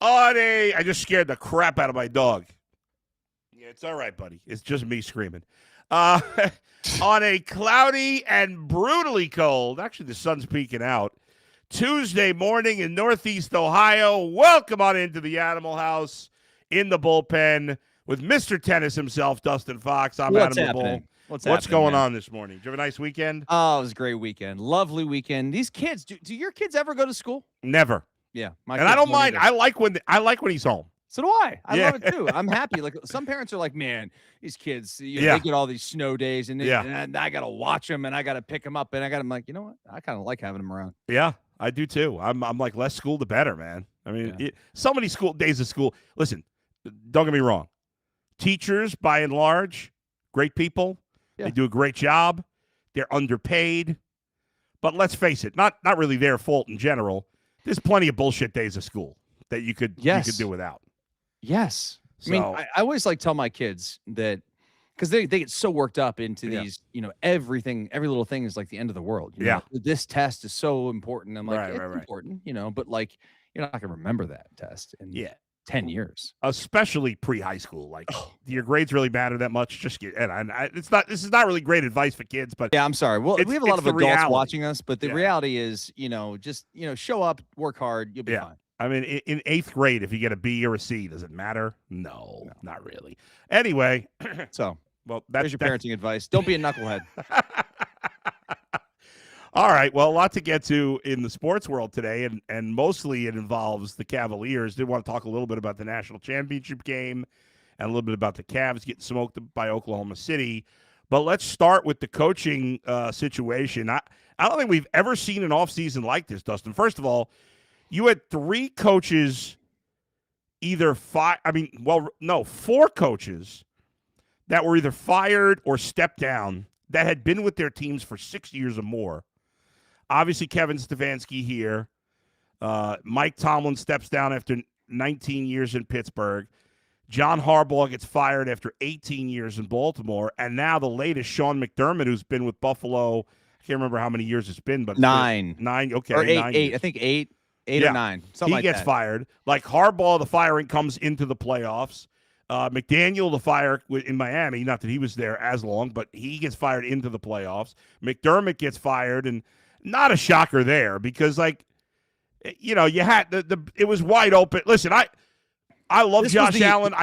I just scared the crap out of my dog. Yeah, it's all right, buddy. It's just me screaming. Uh, on a cloudy and brutally cold, actually the sun's peeking out, Tuesday morning in Northeast Ohio. Welcome on into the Animal House in the bullpen with Mr. Tennis himself, Dustin Fox. I'm What's Adam the happening? Bull. What's going man? on this morning? Did you have a nice weekend? Oh, it was a great weekend. Lovely weekend. These kids, do your kids ever go to school? Never. Yeah. And I don't mind. I like when he's home. So do I. I love it too. I'm happy. Like some parents are like, man, these kids, they get all these snow days and I got to watch them and I got to pick them up. And I'm like, you know what? I kind of like having them around. Yeah, I do too. I'm like, less school, the better, man. I mean, so many days of school. Listen, don't get me wrong. Teachers, by and large, great people. Yeah. They do a great job. They're underpaid. But let's face it, not really their fault in general. There's plenty of bullshit days of school that you could do without. Yes. So, I mean, I always tell my kids that because they get so worked up into these, everything, every little thing is like the end of the world. You know? This test is so important. I'm like, it's important, but like, you're not going to remember that test in 10 years. Especially pre-high school. Like, do your grades really matter that much? Just get, and this is not really great advice for kids, but yeah, I'm sorry. Well, we have a lot of adults watching us, but the reality is, just, show up, work hard, you'll be fine. I mean, in 8th grade, if you get a B or a C, does it matter? No, not really. Anyway, there's your parenting advice. Don't be a knucklehead. All right. Well, a lot to get to in the sports world today, and mostly it involves the Cavaliers. Did want to talk a little bit about the national championship game and a little bit about the Cavs getting smoked by Oklahoma City. But let's start with the coaching situation. I don't think we've ever seen an offseason like this, Dustin. First of all, you had 3 coaches four coaches that were either fired or stepped down that had been with their teams for 6 years or more. Obviously, Kevin Stefanski here. Mike Tomlin steps down after 19 years in Pittsburgh. John Harbaugh gets fired after 18 years in Baltimore. And now the latest, Sean McDermott, who's been with Buffalo. I can't remember how many years it's been, but 9. 9, okay. Or 8, 9 8. I think 8 or 9. Something like that. He gets fired. Like Harbaugh, the firing comes into the playoffs. McDaniel, the fire in Miami, not that he was there as long, but he gets fired into the playoffs. McDermott gets fired, and not a shocker there because, like, you had it was wide open. Listen, I love Josh Allen.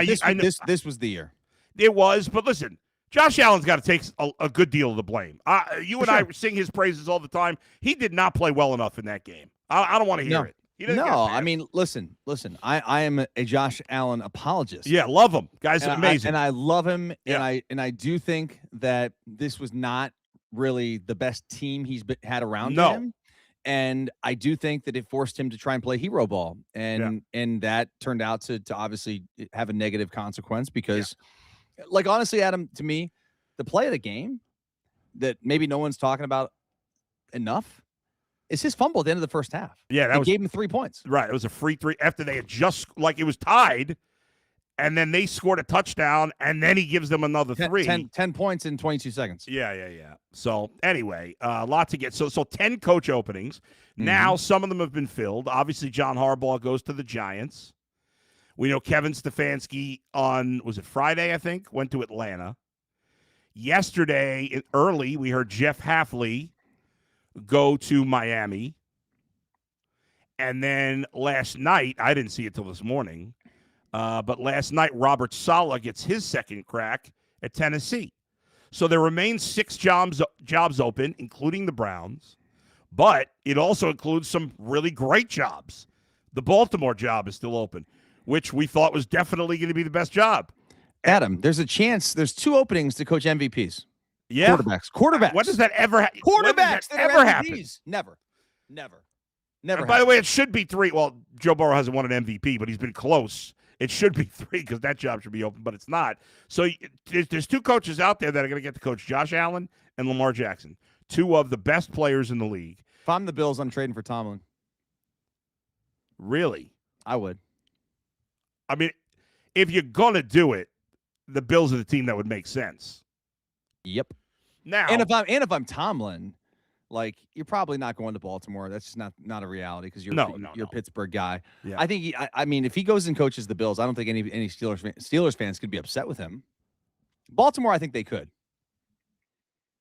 This was the year. It was, but listen, Josh Allen's got to take a good deal of the blame. You and I sing his praises all the time. He did not play well enough in that game. I don't want to hear it. No, I mean, listen. I am a Josh Allen apologist. Yeah, love him. Guy's amazing. I love him, and I do think that this was not really the best team he's had around him. And I do think that it forced him to try and play hero ball, and that turned out to obviously have a negative consequence because, like, honestly, Adam, to me, the play of the game that maybe no one's talking about enough is his fumble at the end of the first half. Yeah, that gave him 3 points. Right, it was a free 3 after they had just it was tied, and then they scored a touchdown, and then he gives them another 3. 10 points in 22 seconds. Yeah. So anyway, a lot to get. So 10 coach openings. Mm-hmm. Now some of them have been filled. Obviously, John Harbaugh goes to the Giants. We know Kevin Stefanski was it Friday, I think, went to Atlanta. Yesterday, early, we heard Jeff Hafley go to Miami. And then last night, I didn't see it till this morning, but last night, Robert Saleh gets his second crack at Tennessee. So there remains 6 jobs open, including the Browns, but it also includes some really great jobs. The Baltimore job is still open, which we thought was definitely going to be the best job. Adam, there's a chance. There's 2 openings to coach MVPs. Yeah. Quarterbacks. When does that ever happen? Quarterbacks that ever happen? Never. And by the way, it should be 3. Well, Joe Burrow hasn't won an MVP, but he's been close. It should be 3 because that job should be open, but it's not. So there's 2 coaches out there that are going to get to coach Josh Allen and Lamar Jackson, 2 of the best players in the league. If I'm the Bills, I'm trading for Tomlin. Really? I would. I mean, if you're going to do it, the Bills are the team that would make sense. Yep. Now, and if I'm Tomlin, like you're probably not going to Baltimore. That's just not a reality because you're a Pittsburgh guy. Yeah. I think I mean, if he goes and coaches the Bills, I don't think any Steelers fans could be upset with him. Baltimore, I think they could.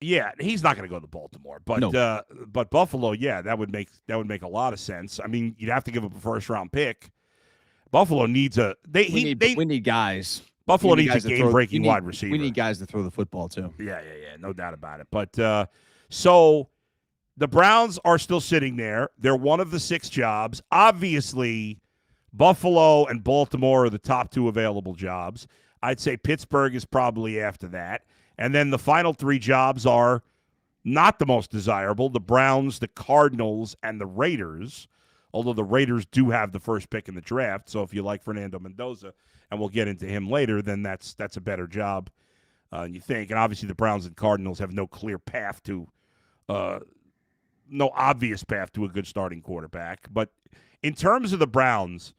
Yeah, he's not going to go to Baltimore, but Buffalo, yeah, that would make a lot of sense. I mean, you'd have to give up a first-round pick. Buffalo needs we need guys. Buffalo needs a game-breaking wide receiver. We need guys to throw the football too. Yeah, no doubt about it. But so the Browns are still sitting there. They're one of the 6 jobs. Obviously, Buffalo and Baltimore are the top 2 available jobs. I'd say Pittsburgh is probably after that. And then the final 3 jobs are not the most desirable: the Browns, the Cardinals, and the Raiders, although the Raiders do have the first pick in the draft. So if you like Fernando Mendoza, and we'll get into him later, then that's a better job, you think. And obviously the Browns and Cardinals have no clear path to no obvious path to a good starting quarterback. But in terms of the Browns,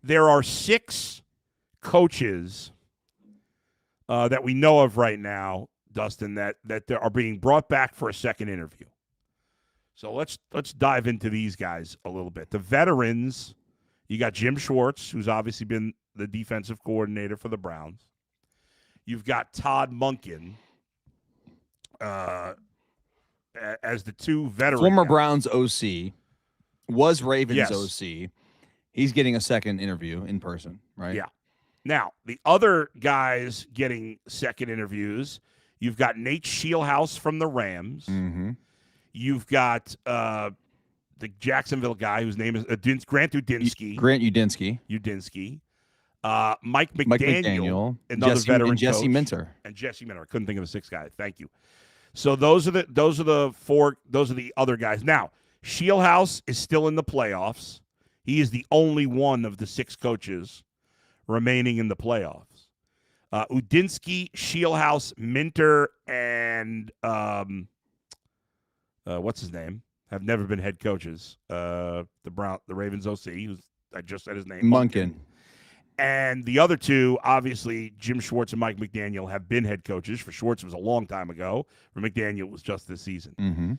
there are 6 coaches that we know of right now, Dustin, that are being brought back for a second interview. So let's dive into these guys a little bit. The veterans, you got Jim Schwartz, who's obviously been the defensive coordinator for the Browns. You've got Todd Monken as the 2 veterans. Former Browns OC, was Ravens OC. He's getting a second interview in person, right? Yeah. Now, the other guys getting second interviews, you've got Nate Scheelhaase from the Rams. Mm-hmm. You've got the Jacksonville guy whose name is Grant Udinski. Udinski. Mike McDaniel, another veteran and Jesse coach. Minter. And Jesse Minter. I couldn't think of the 6th guy. Thank you. So those are the other guys. Now, Scheelhaase is still in the playoffs. He is the only one of the 6 coaches remaining in the playoffs. Udinski, Scheelhaase, Minter, and what's his name? Have never been head coaches. The Ravens OC, I just said his name. Monken. And the other 2, obviously, Jim Schwartz and Mike McDaniel have been head coaches. For Schwartz, it was a long time ago. For McDaniel, it was just this season. Mm-hmm.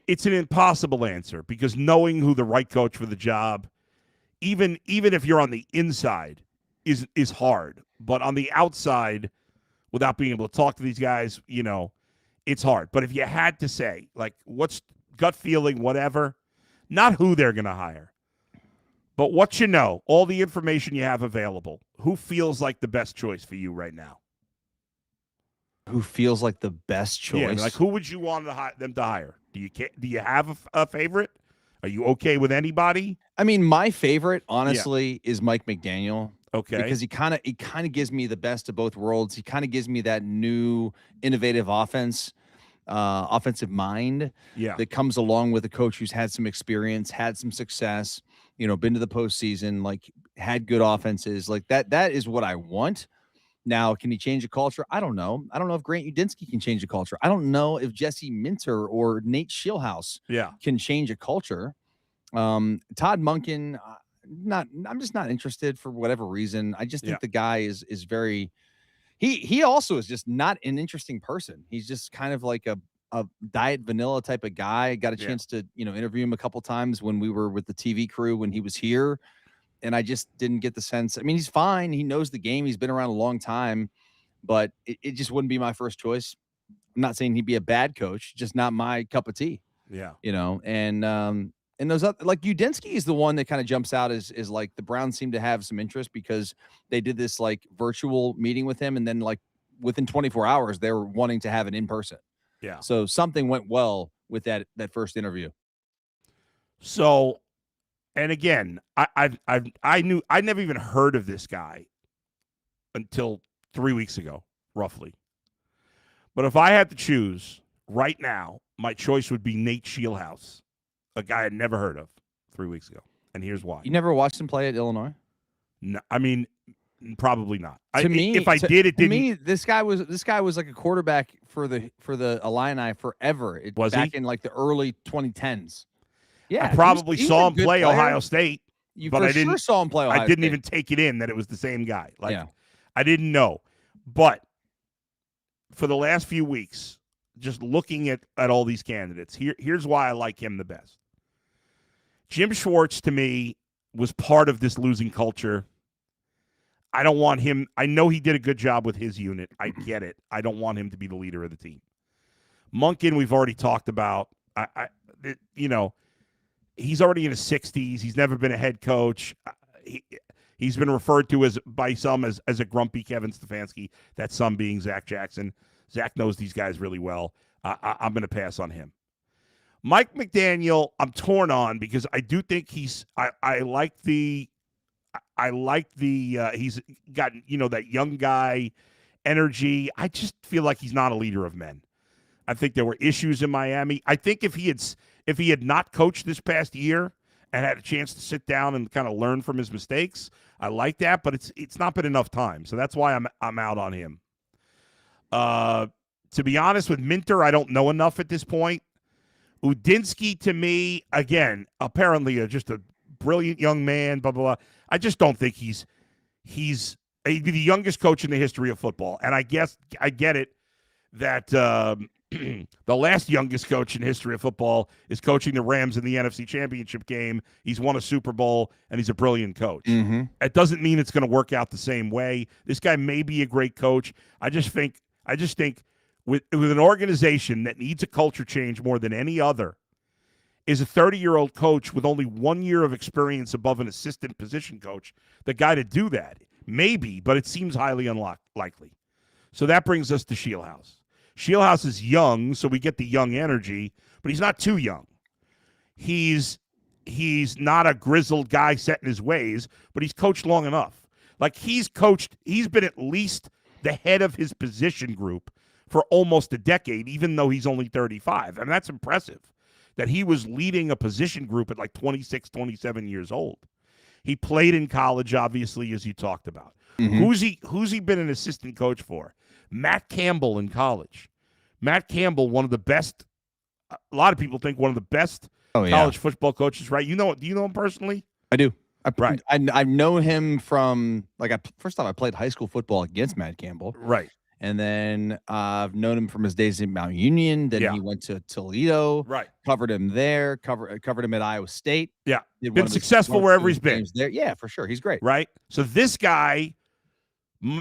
It's an impossible answer because knowing who the right coach for the job, even if you're on the inside, is hard. But on the outside, without being able to talk to these guys, it's hard. But if you had to say, like, what's gut feeling, whatever, not who they're going to hire, but what all the information you have available, who feels like the best choice for you right now? Who feels like the best choice? Yeah, like who would you want them to hire? Do you have a favorite? Are you okay with anybody? I mean, my favorite, honestly, is Mike McDaniel. Okay. Because he kind of gives me the best of both worlds. He kind of gives me that new innovative offensive mind that comes along with a coach who's had some experience, had some success, been to the postseason, like had good offenses. Like that is what I want. Now, can he change a culture? I don't know. I don't know if Grant Udinski can change a culture. I don't know if Jesse Minter or Nate Scheelhaase can change a culture. Todd Monken, I'm just not interested for whatever reason. I just think the guy is very he also is just not an interesting person. He's just kind of like a diet vanilla type of guy. Got a chance to, interview him a couple times when we were with the TV crew when he was here. And I just didn't get the sense. I mean, he's fine. He knows the game. He's been around a long time, but it just wouldn't be my first choice. I'm not saying he'd be a bad coach, just not my cup of tea. Yeah. And those other, like Udinski is the one that kind of jumps out is like the Browns seem to have some interest because they did this like virtual meeting with him. And then like within 24 hours, they were wanting to have it in person. Yeah. So something went well with that first interview. So, and again, I'd never even heard of this guy until 3 weeks ago, roughly. But if I had to choose right now, my choice would be Nate Scheelhaase, a guy I'd never heard of 3 weeks ago. And here's why. You never watched him play at Illinois? No, I mean, probably not. To me, this guy was like a quarterback for the Illini forever. Back in like the early 2010s. Yeah, I probably saw him play Ohio State. I didn't saw him play Ohio State. I didn't even take it in that it was the same guy. I didn't know. But for the last few weeks, just looking at all these candidates, here's why I like him the best. Jim Schwartz, to me, was part of this losing culture. I don't want him. I know he did a good job with his unit. I get it. I don't want him to be the leader of the team. Monken, we've already talked about. He's already in his 60s. He's never been a head coach. He's been referred to by some as a grumpy Kevin Stefanski, that some being Zach Jackson. Zach knows these guys really well. I'm going to pass on him. Mike McDaniel, I'm torn on because I do think he's got, that young guy energy. I just feel like he's not a leader of men. I think there were issues in Miami. I think if he had not coached this past year and had a chance to sit down and kind of learn from his mistakes, I like that, but it's not been enough time. So that's why I'm out on him. To be honest with Minter, I don't know enough at this point. Udinsky, to me, again, apparently just a brilliant young man, blah, blah, blah. I just don't think he's the youngest coach in the history of football. And I guess I get it that the last youngest coach in the history of football is coaching the Rams in the NFC Championship game. He's won a Super Bowl, and he's a brilliant coach. Mm-hmm. It doesn't mean it's going to work out the same way. This guy may be a great coach. I just think with an organization that needs a culture change more than any other, is a 30-year-old coach with only 1 year of experience above an assistant position coach the guy to do that? Maybe, but it seems highly unlikely. So that brings us to Shieldhouse. Shieldhouse is young, so we get the young energy, but he's not too young. He's not a grizzled guy set in his ways, but he's coached long enough. Like, he's been at least the head of his position group for almost a decade, even though he's only 35. I mean, that's impressive that he was leading a position group at like 26, 27 years old. He played in college, obviously, as you talked about. Mm-hmm. Who's he been an assistant coach for? Matt Campbell in college. Matt Campbell, one of the best, a lot of people think one of the best college football coaches, right? Do you know him personally? I do. Right. I know him from, first off, I played high school football against Matt Campbell. Right. And then I've known him from his days in Mount Union. Then he went to Toledo. Right. Covered him there. Covered him at Iowa State. Yeah. Been successful wherever he's been. There. Yeah, for sure. He's great. Right. So this guy,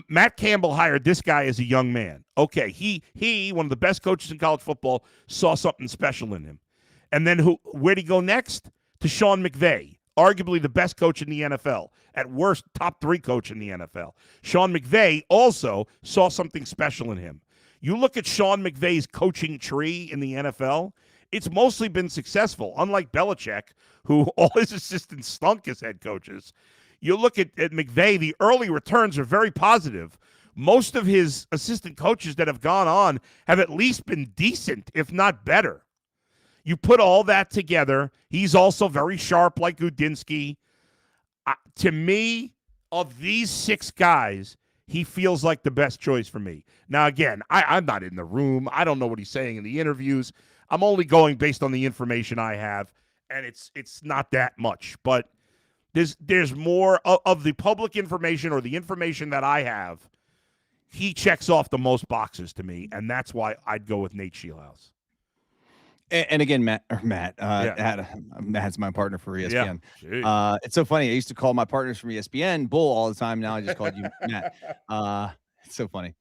Matt Campbell hired this guy as a young man. Okay. He, one of the best coaches in college football, saw something special in him. And then where'd he go next? To Sean McVay, arguably the best coach in the NFL. At worst, top 3 coach in the NFL. Sean McVay also saw something special in him. You look at Sean McVay's coaching tree in the NFL, it's mostly been successful, unlike Belichick, who all his assistants stunk as head coaches. You look at McVay, the early returns are very positive. Most of his assistant coaches that have gone on have at least been decent, if not better. You put all that together, he's also very sharp like Udinsky. To me, of these 6 guys, he feels like the best choice for me. Now, again, I'm not in the room. I don't know what he's saying in the interviews. I'm only going based on the information I have, and it's not that much. But there's more of the public information or the information that I have. He checks off the most boxes to me, and that's why I'd go with Nate Shieldhouse. And again, Matt's my partner for ESPN. Yeah. It's so funny. I used to call my partners from ESPN Bull all the time. Now I just called you Matt. It's so funny.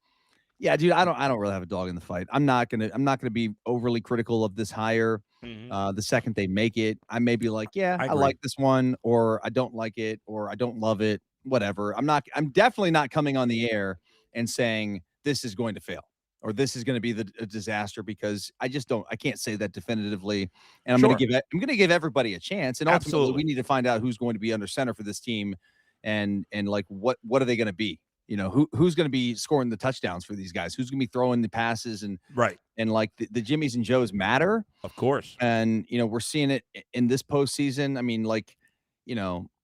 Yeah, dude, I don't really have a dog in the fight. I'm not gonna be overly critical of this hire. Mm-hmm. The second they make it, I may be like, I like this one, or I don't like it, or I don't love it, whatever. I'm definitely not coming on the air and saying this is going to fail, or this is going to be a disaster, because I can't say that definitively. And I'm going to give everybody a chance. And ultimately we need to find out who's going to be under center for this team, and like, what are they going to be? Who's going to be scoring the touchdowns for these guys? Who's going to be throwing the passes? And like the Jimmies and Joes matter, of course. And we're seeing it in this postseason. I mean, like,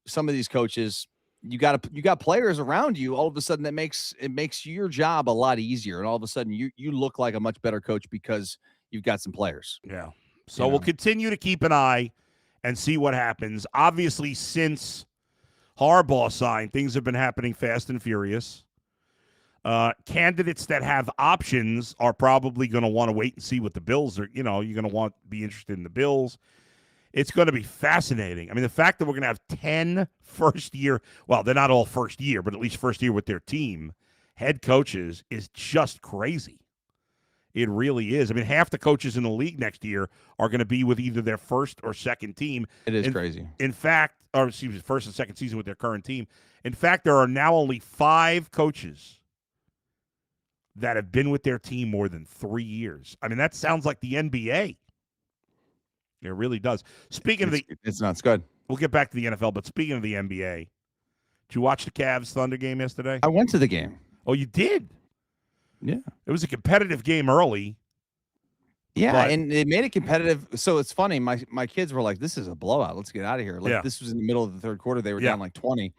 some of these coaches, you got players around you. All of a sudden, it makes your job a lot easier, and all of a sudden, you look like a much better coach because you've got some players. Yeah. So we'll continue to keep an eye and see what happens. Obviously, since Harbaugh signed, things have been happening fast and furious. Candidates that have options are probably going to want to wait and see what the Bills are. You're going to be interested in the Bills. It's going to be fascinating. I mean, the fact that we're going to have 10 first year, well, they're not all first year, but at least first year with their team, head coaches is just crazy. It really is. I mean, half the coaches in the league next year are going to be with either their first or second team. It is crazy. In fact, or excuse me, first and second season with their current team. In fact, there are now only 5 coaches that have been with their team more than 3 years. I mean, that sounds like the NBA. It really does. It's good. We'll get back to the NFL, but speaking of the NBA, did you watch the Cavs Thunder game yesterday? I went to the game. Oh, you did? Yeah. It was a competitive game early. Yeah, and it made it competitive. So it's funny. My kids were like, "This is a blowout. Let's get out of here." Like this was in the middle of the third quarter. They were down like 20,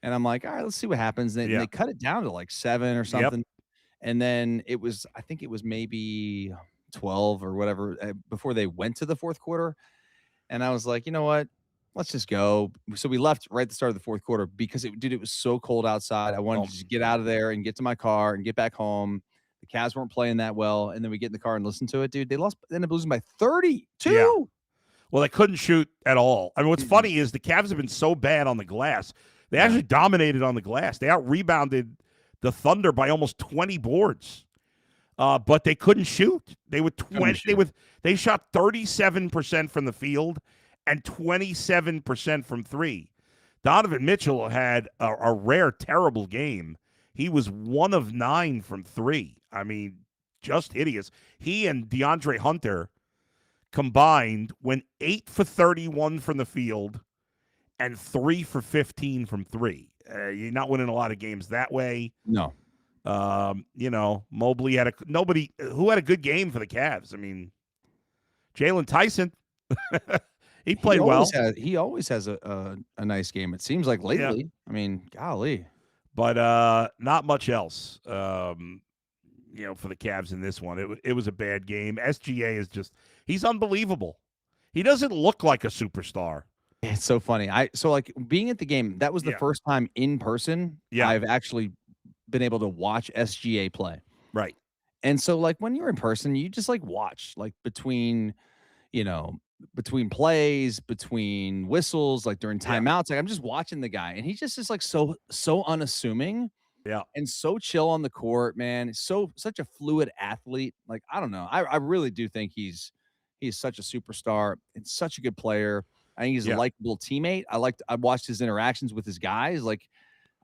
and I'm like, "All right, let's see what happens." And they cut it down to like 7 or something, and then I think it was maybe 12 or whatever before they went to the fourth quarter. And I was like, you know what? Let's just go. So we left right at the start of the fourth quarter because it was so cold outside. I wanted to just get out of there and get to my car and get back home. The Cavs weren't playing that well. And then we get in the car and listen to it, dude. They ended up losing by 32. Yeah. Well, they couldn't shoot at all. I mean, what's funny is the Cavs have been so bad on the glass. They actually dominated on the glass. They out-rebounded the Thunder by almost 20 boards. But they couldn't shoot. They were they shot 37% from the field and 27% from 3. Donovan Mitchell had a rare, terrible game. He was 1 of 9 from 3. I mean, just hideous. He and DeAndre Hunter combined went 8 for 31 from the field and 3 for 15 from 3. You're not winning a lot of games that way. No. Mobley had nobody who had a good game for the Cavs. I mean, Jalen Tyson, he played well. He always has a nice game. It seems like lately. Yeah. I mean, golly. But not much else, for the Cavs in this one. It was a bad game. SGA is he's unbelievable. He doesn't look like a superstar. It's so funny. Being at the game, that was the first time in person I've actually been able to watch SGA play. Right. And so when you're in person, you just watch between plays, between whistles, during timeouts. I'm just watching the guy, and he just is so unassuming. Yeah. And so chill on the court, man. Such a fluid athlete. I don't know. I really do think he's such a superstar and such a good player. I think he's a likable teammate. I watched his interactions with his guys.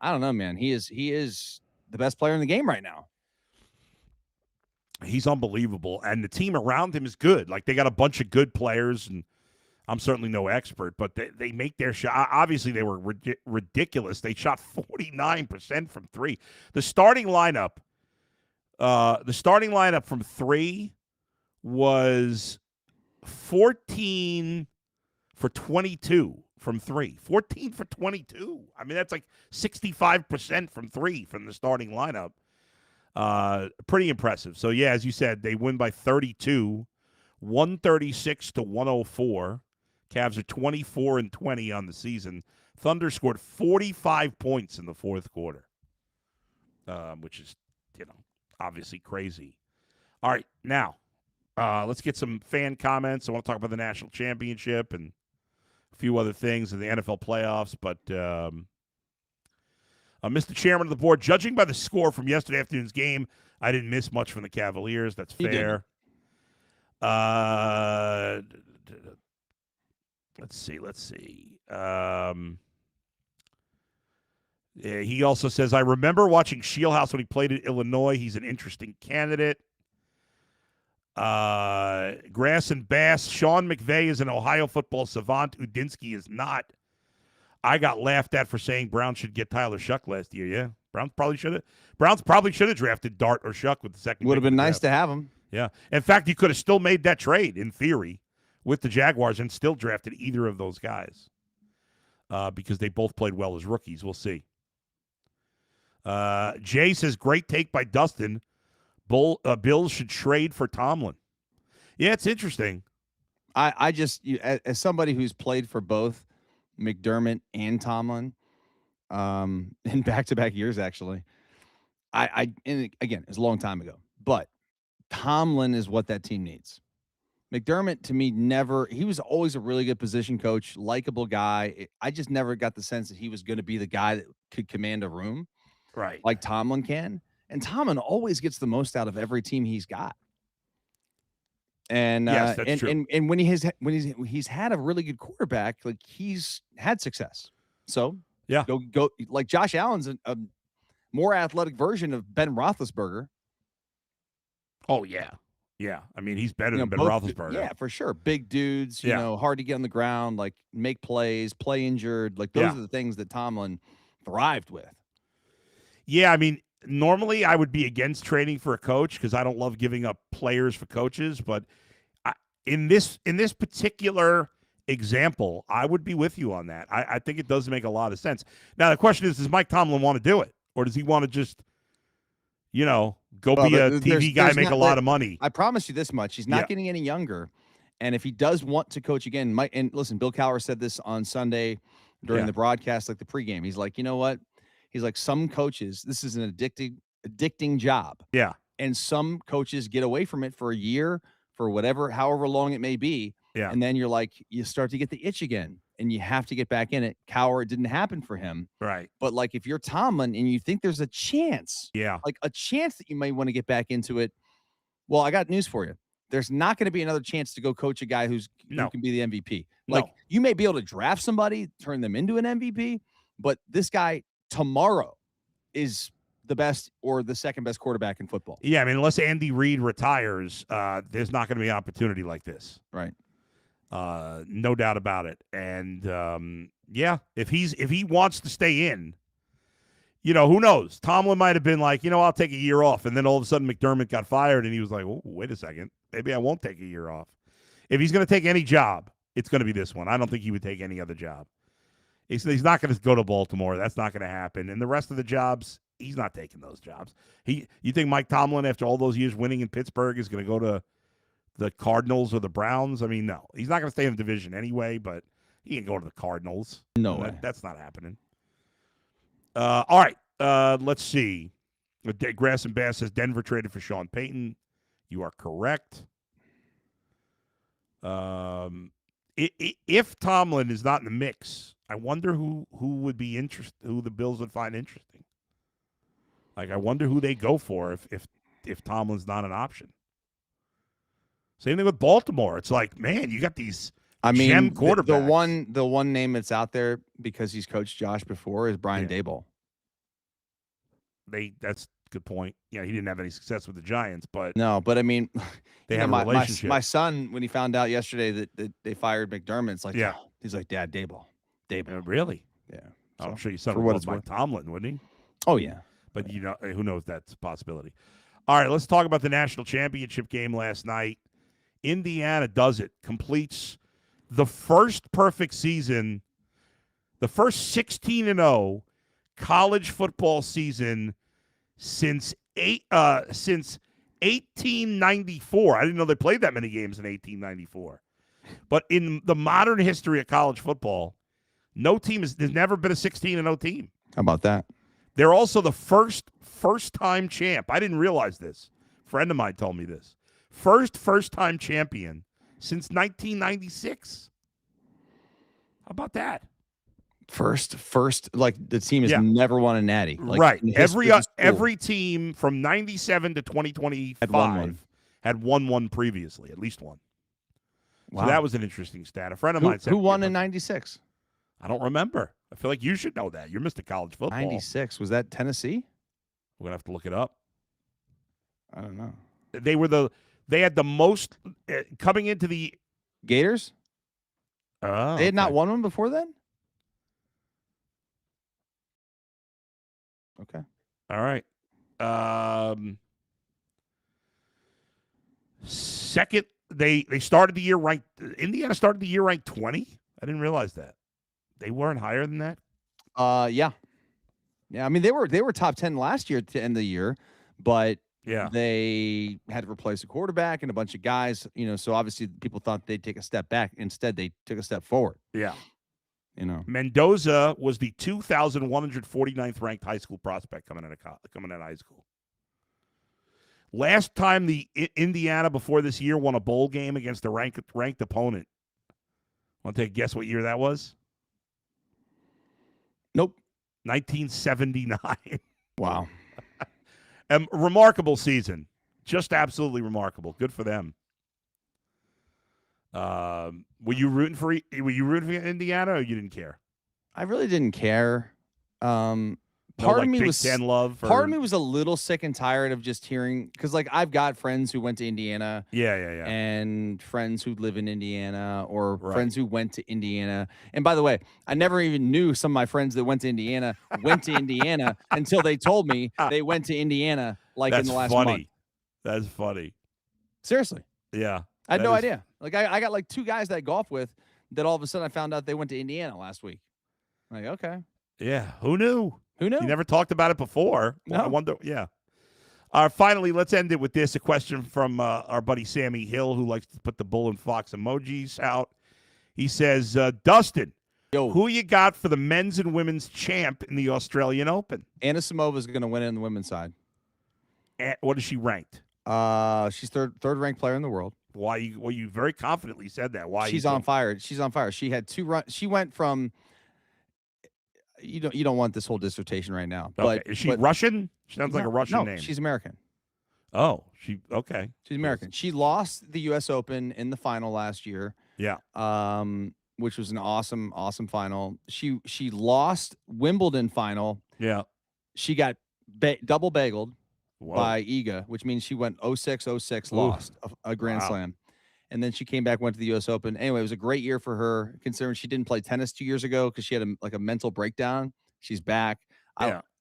I don't know, man. He is the best player in the game right now. He's unbelievable, and the team around him is good. They got a bunch of good players, and I'm certainly no expert, but they make their shot. Obviously, they were ridiculous. They shot 49% from 3. The starting lineup from 3 was 14 for 22 from 3. 14 for 22. I mean, that's 65% from 3 from the starting lineup. Pretty impressive. So, as you said, they win by 32, 136 to 104. Cavs are 24-20 on the season. Thunder scored 45 points in the fourth quarter, which is, obviously crazy. All right, now let's get some fan comments. I want to talk about the national championship and a few other things in the NFL playoffs, but Mr. Chairman of the board, judging by the score from yesterday afternoon's game, I didn't miss much from the Cavaliers. That's fair. Let's see. He also says, I remember watching Shieldhouse when he played at Illinois. He's an interesting candidate. Grass and Bass, Sean McVay is an Ohio football savant. Udinsky is not. I got laughed at for saying Brown should get Tyler Shuck last year. Yeah, Browns probably should have drafted Dart or Shuck with the second. Would have been nice to have him. Yeah. In fact, you could have still made that trade in theory with the Jaguars and still drafted either of those guys because they both played well as rookies. We'll see. Jay says, great take by Dustin. Bills should trade for Tomlin. Yeah, it's interesting. I just, as somebody who's played for both McDermott and Tomlin in back-to-back years, actually, and again, it's a long time ago, but Tomlin is what that team needs. McDermott, to me, he was always a really good position coach, likable guy. I just never got the sense that he was going to be the guy that could command a room like Tomlin can. And Tomlin always gets the most out of every team he's got. And yes, that's true. And when he's had a really good quarterback, like he's had success. So yeah, go like Josh Allen's a more athletic version of Ben Roethlisberger. Oh yeah. Yeah, I mean, he's better than Ben Roethlisberger. Yeah, for sure. Big dudes, you know, hard to get on the ground, like make plays, play injured. Like those are the things that Tomlin thrived with. Yeah, I mean, normally I would be against trading for a coach because I don't love giving up players for coaches. But in this particular example, I would be with you on that. I think it does make a lot of sense. Now, the question is, does Mike Tomlin want to do it? Or does he want to just, be a TV guy, make a lot of money? I promise you this much. He's not getting any younger. And if he does want to coach again, and listen, Bill Cowher said this on Sunday during the broadcast, like the pregame. He's like, you know what? He's like, some coaches, this is an addicting job. Yeah. And some coaches get away from it for a year, for however long it may be. Yeah. And then you're like, you start to get the itch again and you have to get back in it. Cowher, it didn't happen for him. Right. But like, if you're Tomlin and you think there's a chance, like a chance that you may want to get back into it. Well, I got news for you. There's not going to be another chance to go coach a guy who can be the MVP. Like you may be able to draft somebody, turn them into an MVP, but this guy tomorrow is the best or the second best quarterback in football. Yeah, I mean, unless Andy Reid retires, there's not going to be an opportunity like this. Right. No doubt about it. And if he wants to stay in, who knows? Tomlin might have been like, I'll take a year off, and then all of a sudden McDermott got fired, and he was like, oh, wait a second, maybe I won't take a year off. If he's going to take any job, it's going to be this one. I don't think he would take any other job. He's not going to go to Baltimore. That's not going to happen. And the rest of the jobs, he's not taking those jobs. You think Mike Tomlin, after all those years winning in Pittsburgh, is going to go to the Cardinals or the Browns? I mean, no. He's not going to stay in the division anyway, but he can go to the Cardinals. No way. That's not happening. All right. Let's see. Grass and Bass says Denver traded for Sean Payton. You are correct. If Tomlin is not in the mix, I wonder who would be interested, who the Bills would find interesting. Like, I wonder who they go for if Tomlin's not an option. Same thing with Baltimore. It's like, man, you got these gem quarterbacks. The one name that's out there because he's coached Josh before is Brian Daboll. That's a good point. Yeah, he didn't have any success with the Giants, but I mean, they have a relationship. My son, when he found out yesterday that they fired McDermott, it's like, he's like, Dad, Daboll. Really? Yeah. I'm sure your son would love Mike Tomlin, wouldn't he? Oh yeah. But who knows? That's a possibility. All right, let's talk about the national championship game last night. Indiana does it, completes the first perfect season, the first 16-0 college football season since 1894. I didn't know they played that many games in 1894. But in the modern history of college football, there's never been a 16-0 team. How about that? They're also the first-time champ. I didn't realize this. A friend of mine told me this. First-time champion since 1996. How about that? First, like the team has never won a natty. Like, right. Every team from 97 to 2025 had won one previously, at least one. Wow. So that was an interesting stat. A friend of mine said, who won in 96? I don't remember. I feel like you should know that. You're Mr. College Football. 96. Was that Tennessee? We're going to have to look it up. I don't know. They had the most coming into the Gators? Oh. They had not won one before then? Okay. All right. Second, they started the year ranked. Indiana started the year ranked 20. I didn't realize that. They weren't higher than that. Yeah. I mean, they were top 10 last year to end the year, but they had to replace a quarterback and a bunch of guys. So obviously people thought they'd take a step back. Instead, they took a step forward. Yeah. Mendoza was the 2,149th ranked high school prospect coming out of high school. Last time the Indiana before this year won a bowl game against a ranked opponent. Want to take a guess what year that was? Nope. 1979. Wow. Remarkable season. Just absolutely remarkable. Good for them. Were you rooting for Indiana, or you didn't care? I really didn't care. Part of me was Big Ten love. Part of me was a little sick and tired of just hearing, because like I've got friends who went to Indiana. Yeah. And friends who live in Indiana, or friends who went to Indiana. And by the way, I never even knew some of my friends that went to Indiana until they told me they went to Indiana in the last month. That's funny. Seriously. Yeah. I had no idea. Like I got like two guys that I golf with that all of a sudden I found out they went to Indiana last week. I'm like, okay. Yeah. Who knew? Who knew? You never talked about it before. No. I wonder. Yeah. Finally, let's end it with this. A question from our buddy Sammy Hill, who likes to put the Bull and Fox emojis out. He says, Dustin, who you got for the men's and women's champ in the Australian Open? Anisimova is going to win it on the women's side. And what is she ranked? She's third ranked player in the world. Why? You very confidently said that. Why? She's on fire. She's on fire. She had 2 runs. She went from. You don't want this whole dissertation right now. Okay. Is she Russian? She sounds like a Russian name. She's American. Oh, okay. She's American. She lost the U.S. Open in the final last year. Yeah. Which was an awesome final. She lost Wimbledon final. Yeah. She got double bageled by Iga, which means she went 0-6, lost a Grand Slam. And then she came back, went to the U.S. Open. Anyway, it was a great year for her, considering she didn't play tennis 2 years ago because she had a mental breakdown. She's back.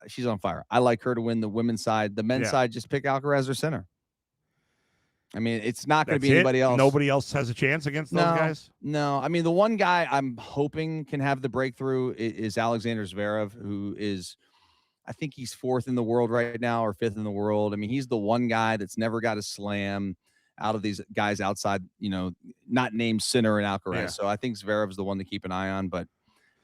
She's on fire. I like her to win the women's side. The men's side, just pick Alcaraz or Sinner. I mean, it's not going to be anybody else. Nobody else has a chance against those guys? No. I mean, the one guy I'm hoping can have the breakthrough is Alexander Zverev, who is, I think he's 4th in the world right now, or 5th in the world. I mean, he's the one guy that's never got a slam out of these guys outside, not named Sinner and Alcaraz. Yeah. So I think Zverev is the one to keep an eye on, but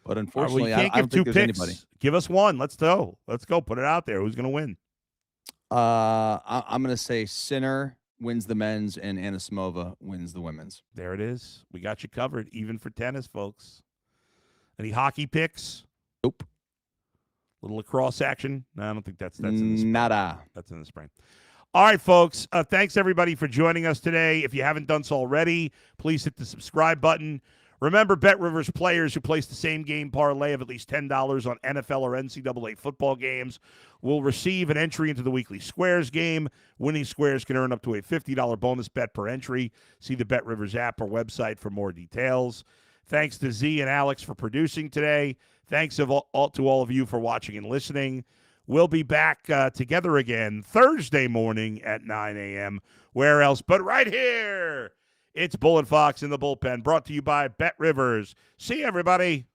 unfortunately, I don't think there's anybody. Give us one. Let's go. Put it out there. Who's going to win? I'm going to say Sinner wins the men's and Anisimova wins the women's. There it is. We got you covered, even for tennis, folks. Any hockey picks? Nope. Little lacrosse action? No, I don't think that's in the spring. Nada. That's in the spring. All right, folks. Thanks, everybody, for joining us today. If you haven't done so already, please hit the subscribe button. Remember, BetRivers players who place the same game parlay of at least $10 on NFL or NCAA football games will receive an entry into the weekly Squares game. Winning Squares can earn up to a $50 bonus bet per entry. See the BetRivers app or website for more details. Thanks to Z and Alex for producing today. Thanks to all of you for watching and listening. We'll be back together again Thursday morning at 9 a.m. Where else but right here? It's Bull and Fox in the Bullpen, brought to you by BetRivers. See you, everybody.